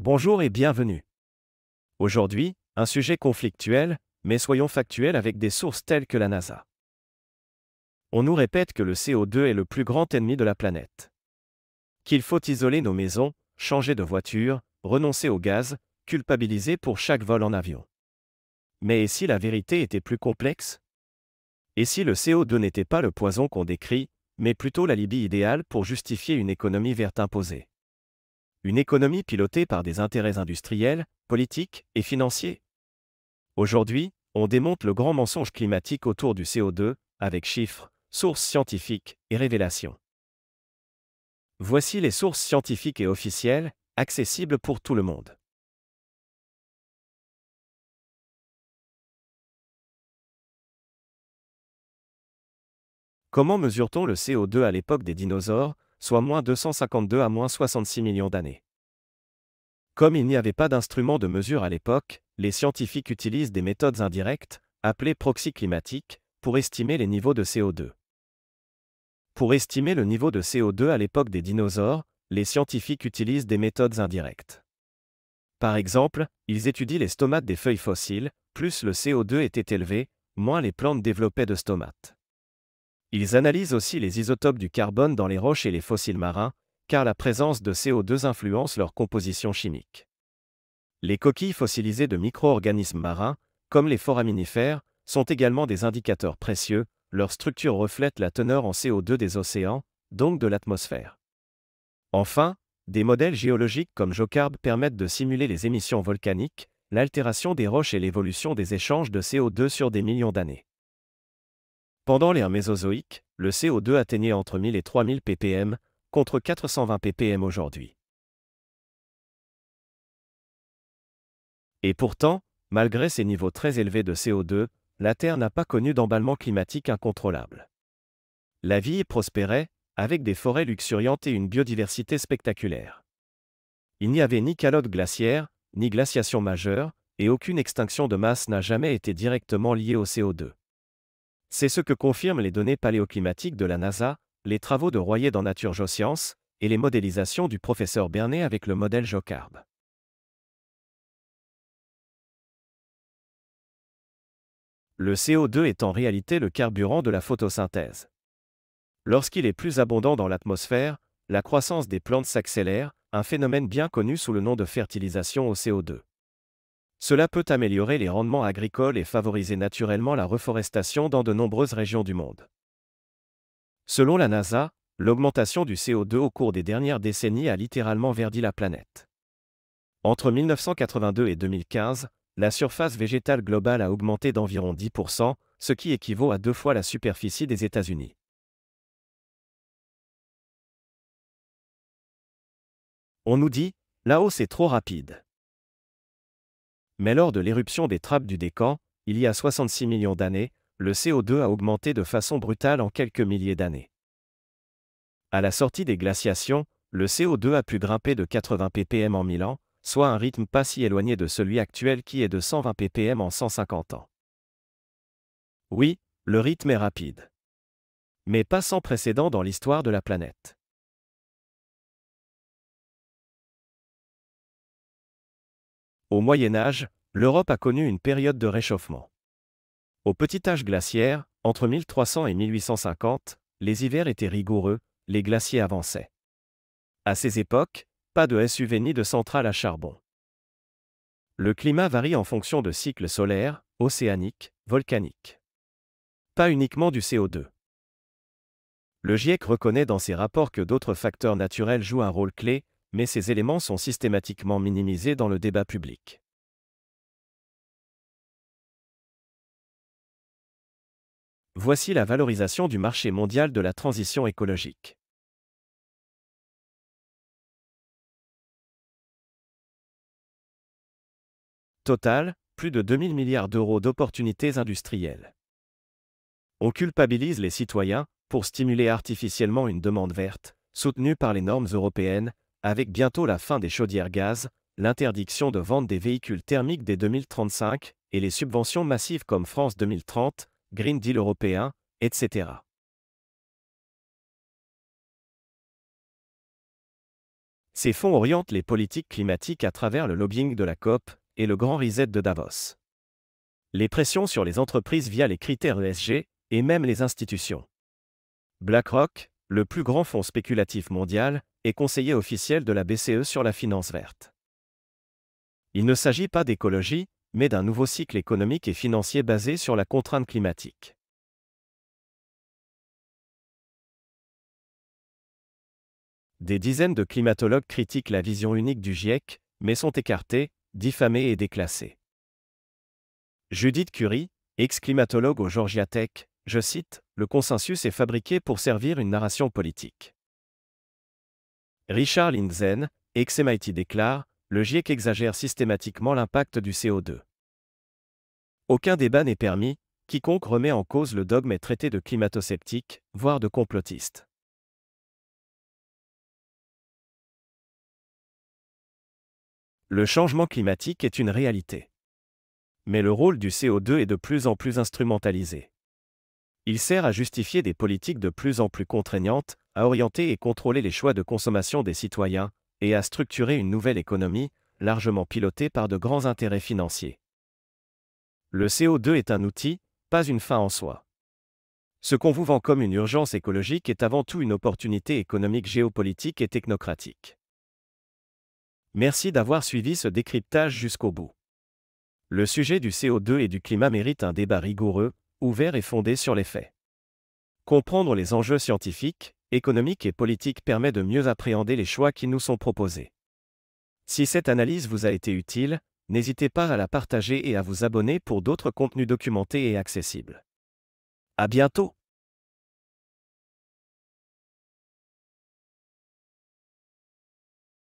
Bonjour et bienvenue. Aujourd'hui, un sujet conflictuel, mais soyons factuels avec des sources telles que la NASA. On nous répète que le CO2 est le plus grand ennemi de la planète. Qu'il faut isoler nos maisons, changer de voiture, renoncer au gaz, culpabiliser pour chaque vol en avion. Mais et si la vérité était plus complexe? Et si le CO2 n'était pas le poison qu'on décrit, mais plutôt l'alibi idéal pour justifier une économie verte imposée? Une économie pilotée par des intérêts industriels, politiques et financiers. Aujourd'hui, on démonte le grand mensonge climatique autour du CO2, avec chiffres, sources scientifiques et révélations. Voici les sources scientifiques et officielles, accessibles pour tout le monde. Comment mesure-t-on le CO2 à l'époque des dinosaures, soit moins 252 à moins 66 millions d'années? Comme il n'y avait pas d'instrument de mesure à l'époque, les scientifiques utilisent des méthodes indirectes, appelées proxys climatiques, pour estimer les niveaux de CO2. Pour estimer le niveau de CO2 à l'époque des dinosaures, les scientifiques utilisent des méthodes indirectes. Par exemple, ils étudient les stomates des feuilles fossiles, plus le CO2 était élevé, moins les plantes développaient de stomates. Ils analysent aussi les isotopes du carbone dans les roches et les fossiles marins, car la présence de CO2 influence leur composition chimique. Les coquilles fossilisées de micro-organismes marins, comme les foraminifères, sont également des indicateurs précieux, leur structure reflète la teneur en CO2 des océans, donc de l'atmosphère. Enfin, des modèles géologiques comme GeoCarb permettent de simuler les émissions volcaniques, l'altération des roches et l'évolution des échanges de CO2 sur des millions d'années. Pendant l'ère mésozoïque, le CO2 atteignait entre 1000 et 3000 ppm, contre 420 ppm aujourd'hui. Et pourtant, malgré ces niveaux très élevés de CO2, la Terre n'a pas connu d'emballement climatique incontrôlable. La vie y prospérait, avec des forêts luxuriantes et une biodiversité spectaculaire. Il n'y avait ni calotte glaciaire, ni glaciation majeure, et aucune extinction de masse n'a jamais été directement liée au CO2. C'est ce que confirment les données paléoclimatiques de la NASA, les travaux de Royer dans Nature Geoscience, et les modélisations du professeur Bernet avec le modèle GeoCarb. Le CO2 est en réalité le carburant de la photosynthèse. Lorsqu'il est plus abondant dans l'atmosphère, la croissance des plantes s'accélère, un phénomène bien connu sous le nom de fertilisation au CO2. Cela peut améliorer les rendements agricoles et favoriser naturellement la reforestation dans de nombreuses régions du monde. Selon la NASA, l'augmentation du CO2 au cours des dernières décennies a littéralement verdi la planète. Entre 1982 et 2015, la surface végétale globale a augmenté d'environ 10%, ce qui équivaut à 2 fois la superficie des États-Unis. On nous dit, la hausse est trop rapide. Mais lors de l'éruption des trappes du Décan, il y a 66 millions d'années, le CO2 a augmenté de façon brutale en quelques milliers d'années. À la sortie des glaciations, le CO2 a pu grimper de 80 ppm en 1000 ans, soit un rythme pas si éloigné de celui actuel qui est de 120 ppm en 150 ans. Oui, le rythme est rapide. Mais pas sans précédent dans l'histoire de la planète. Au Moyen Âge, l'Europe a connu une période de réchauffement. Au petit âge glaciaire, entre 1300 et 1850, les hivers étaient rigoureux, les glaciers avançaient. À ces époques, pas de SUV ni de centrales à charbon. Le climat varie en fonction de cycles solaires, océaniques, volcaniques. Pas uniquement du CO2. Le GIEC reconnaît dans ses rapports que d'autres facteurs naturels jouent un rôle clé, mais ces éléments sont systématiquement minimisés dans le débat public. Voici la valorisation du marché mondial de la transition écologique. Total, plus de 2000 milliards d'euros d'opportunités industrielles. On culpabilise les citoyens pour stimuler artificiellement une demande verte, soutenue par les normes européennes, avec bientôt la fin des chaudières gaz, l'interdiction de vente des véhicules thermiques dès 2035 et les subventions massives comme France 2030, Green Deal européen, etc. Ces fonds orientent les politiques climatiques à travers le lobbying de la COP et le grand reset de Davos. Les pressions sur les entreprises via les critères ESG et même les institutions. BlackRock, le plus grand fonds spéculatif mondial, est conseiller officiel de la BCE sur la finance verte. Il ne s'agit pas d'écologie, mais d'un nouveau cycle économique et financier basé sur la contrainte climatique. Des dizaines de climatologues critiquent la vision unique du GIEC, mais sont écartés, diffamés et déclassés. Judith Curry, ex-climatologue au Georgia Tech, je cite, « Le consensus est fabriqué pour servir une narration politique ». Richard Lindzen, ex-MIT déclare, « Le GIEC exagère systématiquement l'impact du CO2 ». Aucun débat n'est permis, quiconque remet en cause le dogme est traité de climato-sceptique, voire de complotiste. Le changement climatique est une réalité. Mais le rôle du CO2 est de plus en plus instrumentalisé. Il sert à justifier des politiques de plus en plus contraignantes, à orienter et contrôler les choix de consommation des citoyens, et à structurer une nouvelle économie, largement pilotée par de grands intérêts financiers. Le CO2 est un outil, pas une fin en soi. Ce qu'on vous vend comme une urgence écologique est avant tout une opportunité économique, géopolitique et technocratique. Merci d'avoir suivi ce décryptage jusqu'au bout. Le sujet du CO2 et du climat mérite un débat rigoureux, ouvert et fondé sur les faits. Comprendre les enjeux scientifiques, économiques et politiques permet de mieux appréhender les choix qui nous sont proposés. Si cette analyse vous a été utile, n'hésitez pas à la partager et à vous abonner pour d'autres contenus documentés et accessibles. À bientôt!